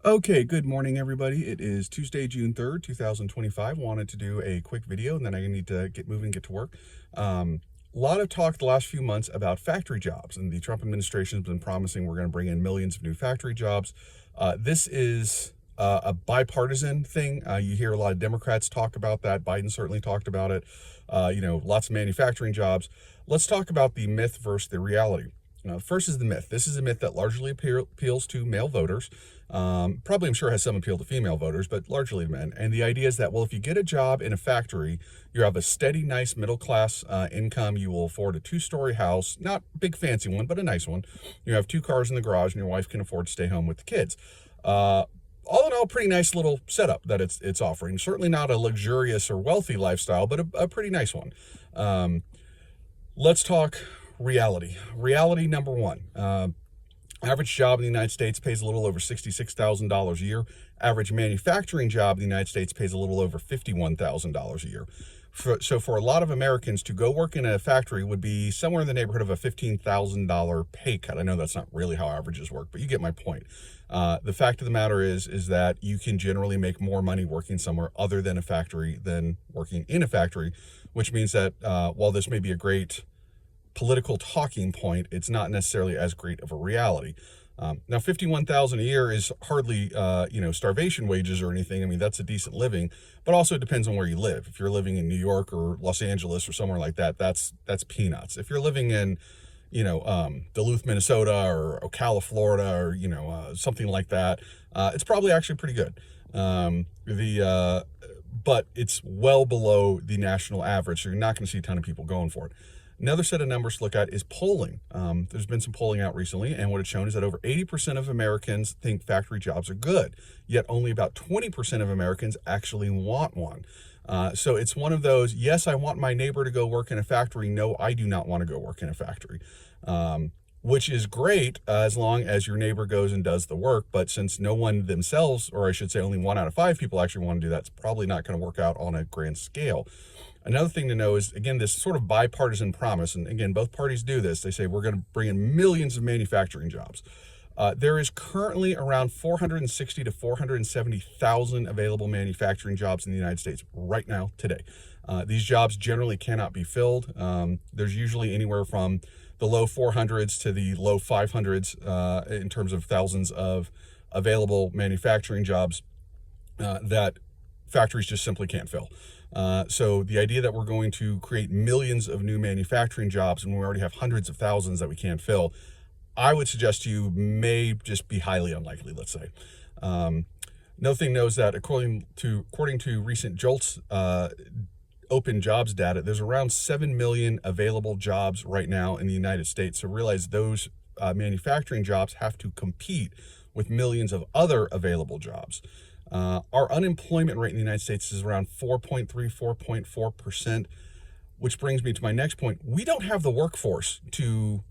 Okay, good morning, everybody. It is Tuesday, June 3rd, 2025. Wanted to do a quick video and then I need to get moving, get to work. A lot of talk the last few months about factory jobs, and the Trump administration has been promising we're going to bring in millions of new factory jobs. This is a bipartisan thing. You hear a lot of Democrats talk about that. Biden certainly talked about it. Lots of manufacturing jobs. Let's talk about the myth versus the reality. First is the myth. This is a myth that largely appeals to male voters. Probably, I'm sure, has some appeal to female voters, but largely men. And the idea is that, well, if you get a job in a factory, you have a steady, nice middle class income. You will afford a 2-story house, not a big fancy one, but a nice one. You have 2 cars in the garage, and your wife can afford to stay home with the kids. All in all, pretty nice little setup that it's offering. Certainly not a luxurious or wealthy lifestyle, but a pretty nice one. Let's talk reality. Reality number one. Average job in the United States pays a little over $66,000 a year. Average manufacturing job in the United States pays a little over $51,000 a year. So for a lot of Americans, to go work in a factory would be somewhere in the neighborhood of a $15,000 pay cut. I know that's not really how averages work, but you get my point. The fact of the matter is that you can generally make more money working somewhere other than a factory than working in a factory, which means that while this may be a great political talking point, it's not necessarily as great of a reality. Now, $51,000 a year is hardly, starvation wages or anything. I mean, that's a decent living, but also it depends on where you live. If you're living in New York or Los Angeles or somewhere like that, that's peanuts. If you're living in, Duluth, Minnesota, or Ocala, Florida, or something like that, it's probably actually pretty good. But it's well below the national average, so you're not going to see a ton of people going for it. Another set of numbers to look at is polling. There's been some polling out recently, and what it's shown is that over 80% of Americans think factory jobs are good, yet only about 20% of Americans actually want one. So it's one of those, yes, I want my neighbor to go work in a factory. No, I do not want to go work in a factory, which is great as long as your neighbor goes and does the work. But since no one themselves, or I should say only 1 out of 5 people actually want to do that, it's probably not going to work out on a grand scale. Another thing to know is, again, this sort of bipartisan promise, and again, both parties do this. They say we're going to bring in millions of manufacturing jobs. There is currently around 460 to 470,000 available manufacturing jobs in the United States right now, today. These jobs generally cannot be filled. There's usually anywhere from the low 400s to the low 500s in terms of thousands of available manufacturing jobs that factories just simply can't fill. So the idea that we're going to create millions of new manufacturing jobs when we already have hundreds of thousands that we can't fill, I would suggest to you may just be highly unlikely, let's say. Another thing knows that according to recent JOLTS open jobs data, there's around 7 million available jobs right now in the United States. So realize those manufacturing jobs have to compete with millions of other available jobs. Our unemployment rate in the United States is around 4.3, 4.4%, which brings me to my next point. We don't have the workforce to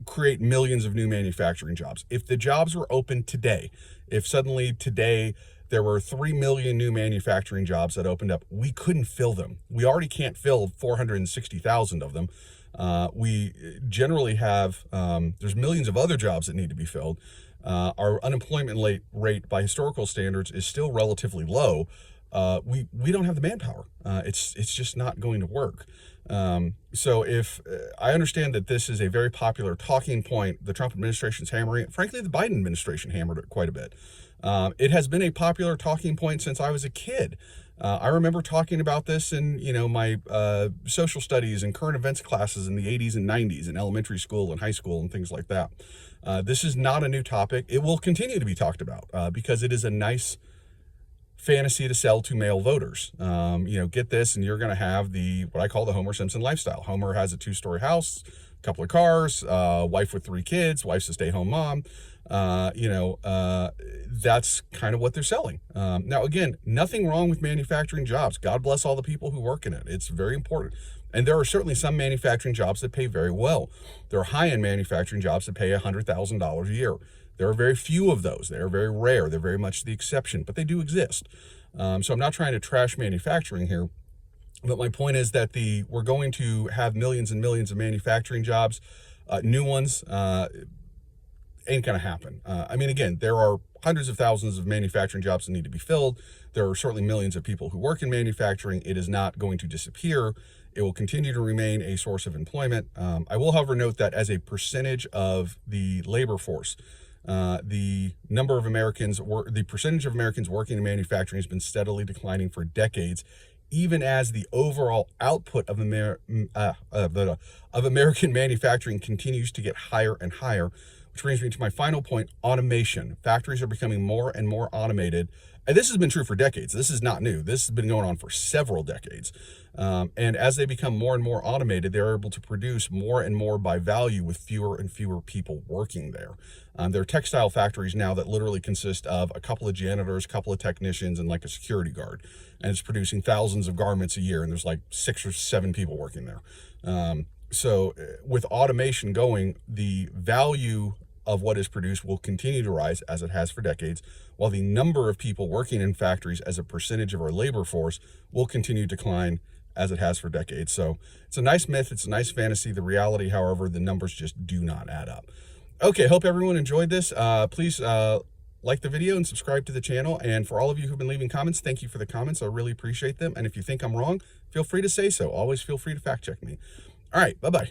create millions of new manufacturing jobs. If the jobs were open today, if suddenly today there were 3 million new manufacturing jobs that opened up, we couldn't fill them. We already can't fill 460,000 of them. We generally have, there's millions of other jobs that need to be filled. Our unemployment rate by historical standards is still relatively low. We don't have the manpower. It's just not going to work. So if I understand that this is a very popular talking point, the Trump administration's hammering it. Frankly, the Biden administration hammered it quite a bit. It has been a popular talking point since I was a kid. I remember talking about this in, my social studies and current events classes in the 80s and 90s in elementary school and high school and things like that. This is not a new topic. It will continue to be talked about because it is a nice fantasy to sell to male voters. Get this, and you're going to have what I call the Homer Simpson lifestyle. Homer has a 2-story house, a couple of cars, wife with 3 kids, wife's a stay-home mom. That's kind of what they're selling. Now, again, nothing wrong with manufacturing jobs. God bless all the people who work in it. It's very important. And there are certainly some manufacturing jobs that pay very well. There are high-end manufacturing jobs that pay $100,000 a year. There are very few of those. They are very rare. They're very much the exception, but they do exist. So I'm not trying to trash manufacturing here, but my point is that we're going to have millions and millions of manufacturing jobs, new ones, ain't going to happen. Again, there are hundreds of thousands of manufacturing jobs that need to be filled. There are certainly millions of people who work in manufacturing. It is not going to disappear. It will continue to remain a source of employment. I will, however, note that as a percentage of the labor force, the percentage of Americans working in manufacturing has been steadily declining for decades, even as the overall output of American manufacturing continues to get higher and higher. Which brings me to my final point, automation. Factories are becoming more and more automated. And this has been true for decades. This is not new. This has been going on for several decades. And as they become more and more automated, they're able to produce more and more by value with fewer and fewer people working there. There are textile factories now that literally consist of a couple of janitors, a couple of technicians, and like a security guard. And it's producing thousands of garments a year, and there's like 6 or 7 people working there. So with automation going, the value of what is produced will continue to rise as it has for decades, while the number of people working in factories as a percentage of our labor force will continue to decline as it has for decades. So it's a nice myth, it's a nice fantasy. The reality, however, the numbers just do not add up. Okay, hope everyone enjoyed this. Please like the video and subscribe to the channel. And for all of you who've been leaving comments, thank you for the comments. I really appreciate them. And if you think I'm wrong, feel free to say so. Always feel free to fact check me. All right, bye-bye.